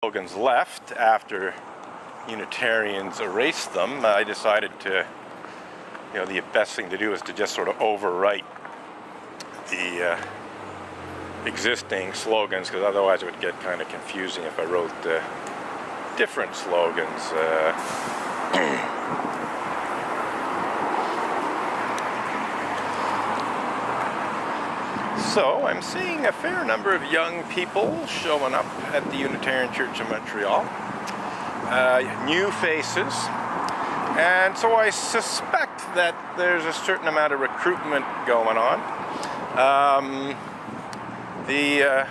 slogans left after Unitarians erased them. I decided to, the best thing to do is to just sort of overwrite the existing slogans, because otherwise it would get kind of confusing if I wrote different slogans. So I'm seeing a fair number of young people showing up at the Unitarian Church of Montreal, new faces, and so I suspect that there's a certain amount of recruitment going on. The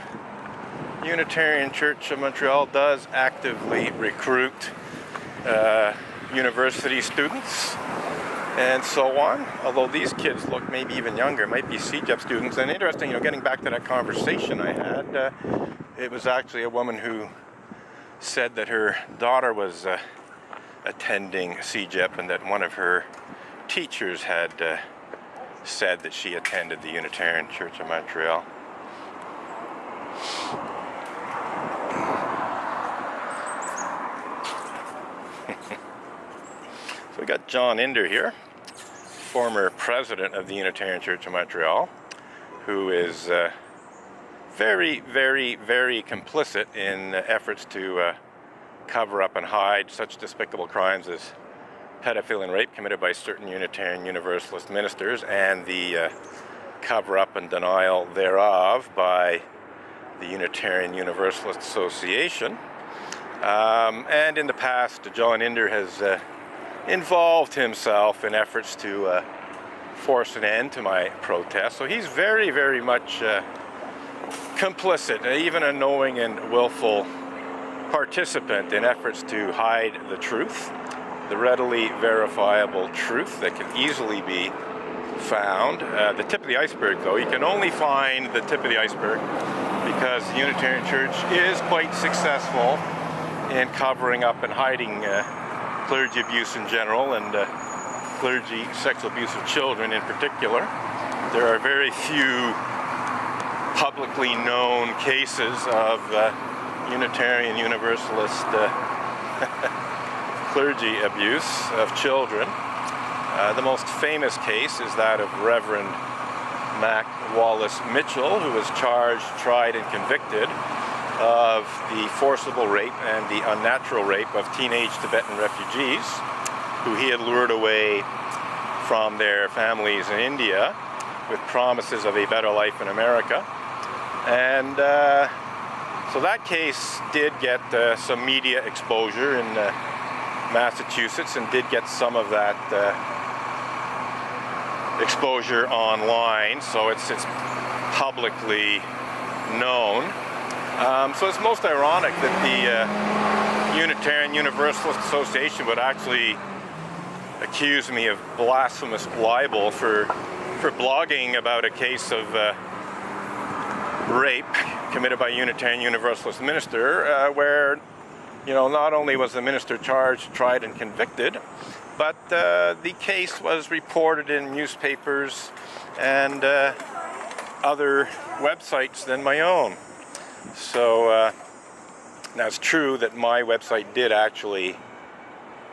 Unitarian Church of Montreal does actively recruit university students and so on, although these kids look maybe even younger, might be CJEP students. And interesting, getting back to that conversation I had, it was actually a woman who said that her daughter was attending CJEP and that one of her teachers had said that she attended the Unitarian Church of Montreal. So we got John Inder here, former president of the Unitarian Church of Montreal, who is very, very, very complicit in efforts to cover up and hide such despicable crimes as pedophilia and rape committed by certain Unitarian Universalist ministers, and the cover up and denial thereof by the Unitarian Universalist Association. And in the past, John Inder has involved himself in efforts to force an end to my protest. So he's very, very much complicit, even a knowing and willful participant in efforts to hide the truth, the readily verifiable truth that can easily be found. The tip of the iceberg, though, you can only find the tip of the iceberg because the Unitarian Church is quite successful in covering up and hiding clergy abuse in general and clergy sexual abuse of children in particular. There are very few publicly known cases of Unitarian Universalist clergy abuse of children. The most famous case is that of Reverend Mac Wallace Mitchell, who was charged, tried, and convicted of the forcible rape and the unnatural rape of teenage Tibetan refugees who he had lured away from their families in India with promises of a better life in America. And so that case did get some media exposure in Massachusetts and did get some of that exposure online, so it's publicly known. So it's most ironic that the Unitarian Universalist Association would actually accuse me of blasphemous libel for blogging about a case of rape committed by a Unitarian Universalist minister, where not only was the minister charged, tried, and convicted, but the case was reported in newspapers and other websites than my own. So now it's true that my website did actually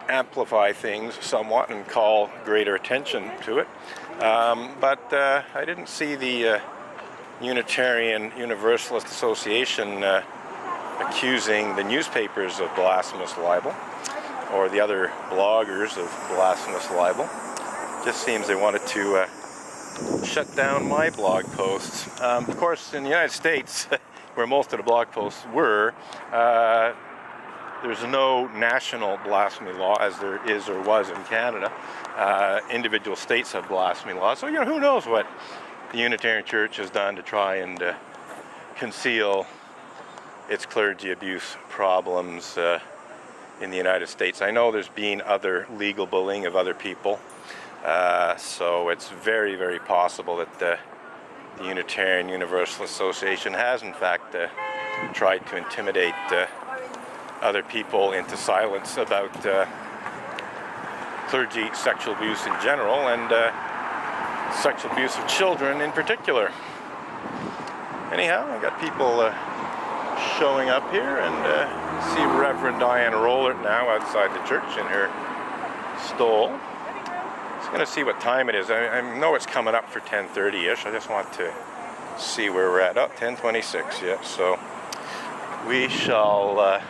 amplify things somewhat and call greater attention to it, but I didn't see the Unitarian Universalist Association accusing the newspapers of blasphemous libel or the other bloggers of blasphemous libel. Just seems they wanted to shut down my blog posts. Of course, in the United States, where most of the blog posts were, there's no national blasphemy law as there is or was in Canada. Individual states have blasphemy laws. So, who knows what the Unitarian Church has done to try and conceal its clergy abuse problems in the United States. I know there's been other legal bullying of other people, so it's very, very possible that the Unitarian Universalist Association has in fact tried to intimidate other people into silence about clergy sexual abuse in general and sexual abuse of children in particular. Anyhow, I got people showing up here, and See Reverend Diane Rollert now outside the church in her stole. Just going to see what time it is. I know it's coming up for 10:30-ish. I just want to see where we're at. Oh, 10:26, yeah. So we shall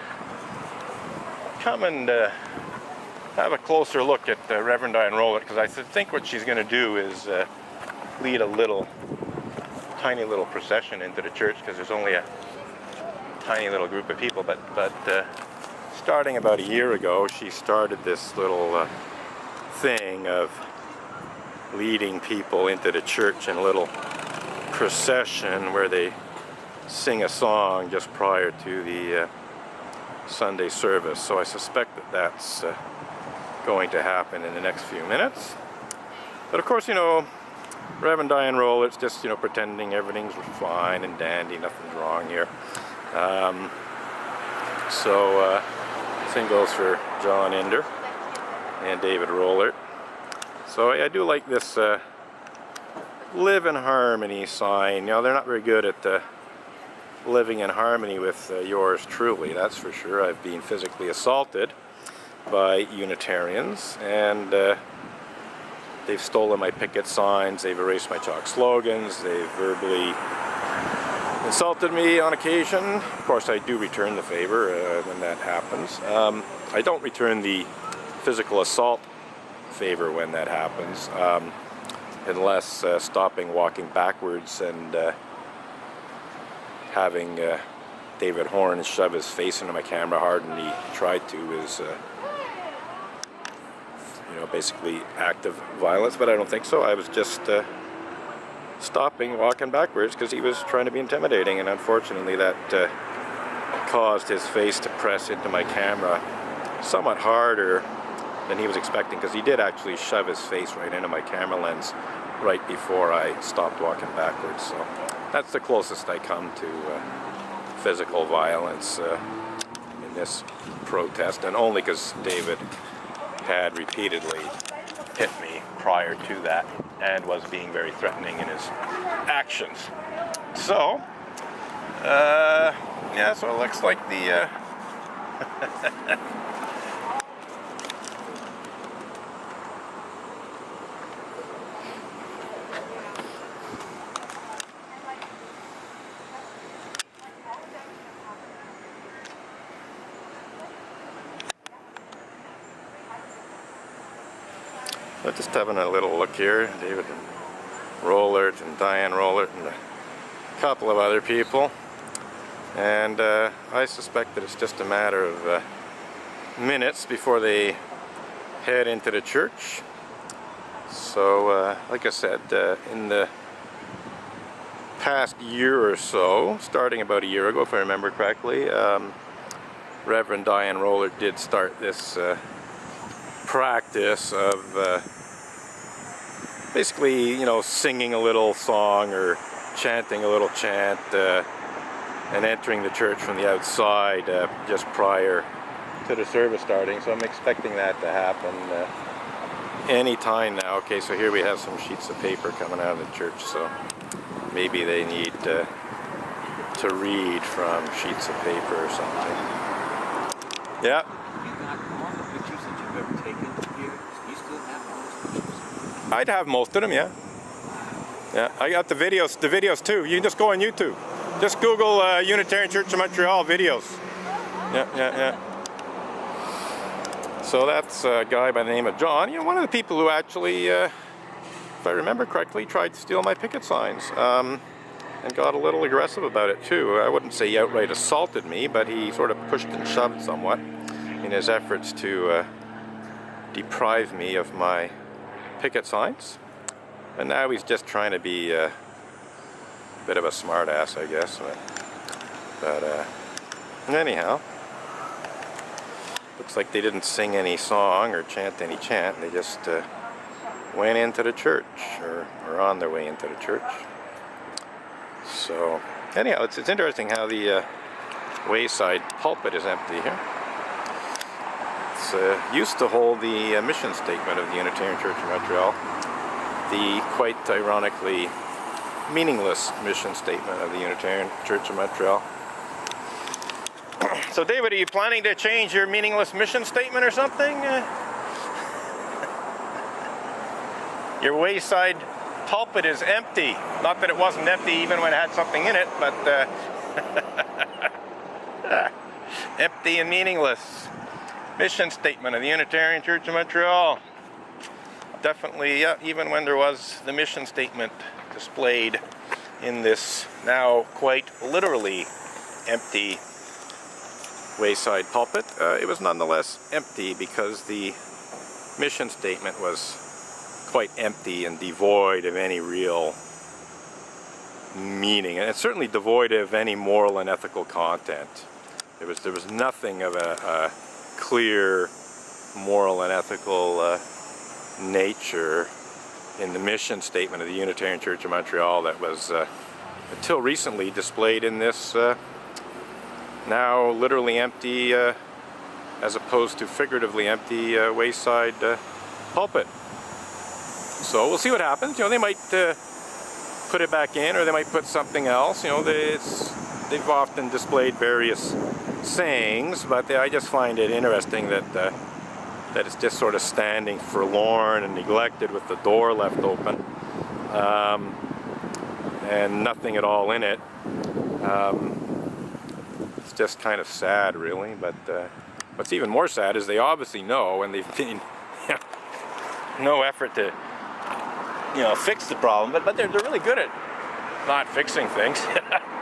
come and have a closer look at Reverend Diane Rollert, because I think what she's going to do is lead a tiny little procession into the church, because there's only a tiny little group of people. But starting about a year ago, she started this little thing of leading people into the church in a little procession where they sing a song just prior to the Sunday service. So I suspect that that's going to happen in the next few minutes. But of course, you know, Reverend Diane Rollert's just, you know, pretending everything's fine and dandy, nothing's wrong here. Same goes for John Ender and David Rollert. So I do like this live in harmony sign. You know, they're not very good at living in harmony with yours truly, that's for sure. I've been physically assaulted by Unitarians, and they've stolen my picket signs, they've erased my chalk slogans, they've verbally insulted me on occasion. Of course, I do return the favor when that happens. I don't return the physical assault favor when that happens, unless stopping walking backwards and having David Horn shove his face into my camera harder than he tried to is you know, basically active violence. But I don't think so. I was just stopping walking backwards because he was trying to be intimidating, and unfortunately that caused his face to press into my camera somewhat harder than he was expecting, because he did actually shove his face right into my camera lens right before I stopped walking backwards. So that's the closest I come to physical violence in this protest, and only because David had repeatedly hit me prior to that and was being very threatening in his actions. So yeah, so it looks like the just having a little look here. David Rollert and Diane Rollert and a couple of other people, and I suspect that it's just a matter of minutes before they head into the church. So like I said, in the past year or so, starting about a year ago if I remember correctly, Reverend Diane Rollert did start this practice of basically, you know, singing a little song or chanting a little chant and entering the church from the outside just prior to the service starting. So I'm expecting that to happen any time now. Okay, so here we have some sheets of paper coming out of the church, so maybe they need to read from sheets of paper or something. Yeah. I'd have most of them, yeah. Yeah, I got the videos too. You can just go on YouTube. Just Google Unitarian Church of Montreal videos. Yeah. So that's a guy by the name of John. You know, one of the people who actually, if I remember correctly, tried to steal my picket signs. And got a little aggressive about it too. I wouldn't say he outright assaulted me, but he sort of pushed and shoved somewhat in his efforts to deprive me of my picket signs. And now he's just trying to be a bit of a smart ass, I guess. But anyhow, looks like they didn't sing any song or chant any chant. They just went into the church, or on their way into the church. So anyhow, it's interesting how the wayside pulpit is empty here. It's used to hold the mission statement of the Unitarian Church of Montreal, the quite ironically meaningless mission statement of the Unitarian Church of Montreal. So David, are you planning to change your meaningless mission statement or something? Your wayside pulpit is empty. Not that it wasn't empty even when it had something in it, but empty and meaningless. Mission statement of the Unitarian Church of Montreal. Definitely, even when there was the mission statement displayed in this now quite literally empty wayside pulpit, it was nonetheless empty because the mission statement was quite empty and devoid of any real meaning, and it's certainly devoid of any moral and ethical content. There was nothing of a clear moral and ethical nature in the mission statement of the Unitarian Church of Montreal that was until recently displayed in this now literally empty as opposed to figuratively empty wayside pulpit. So we'll see what happens. You know, they might put it back in, or they might put something else. You know, they've often displayed various sayings, but I just find it interesting that that it's just sort of standing forlorn and neglected with the door left open, and nothing at all in it. It's just kind of sad, really. But what's even more sad is they obviously know, and they've been no effort to fix the problem. But they're really good at not fixing things.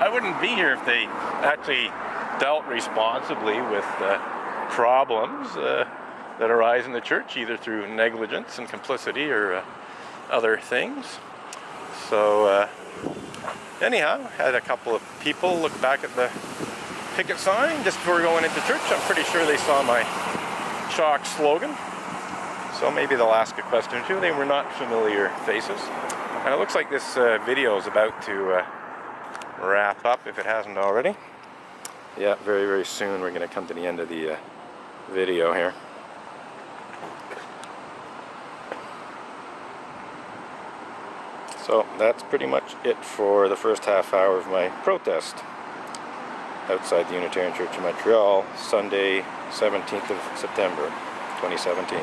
I wouldn't be here if they actually dealt responsibly with problems that arise in the church, either through negligence and complicity or other things. So anyhow, had a couple of people look back at the picket sign just before going into church. I'm pretty sure they saw my chalk slogan, so maybe they'll ask a question or two. They were not familiar faces. And it looks like this video is about to wrap up, if it hasn't already. Yeah, very, very soon we're going to come to the end of the video here. So that's pretty much it for the first half hour of my protest outside the Unitarian Church of Montreal, Sunday, 17th of September, 2017.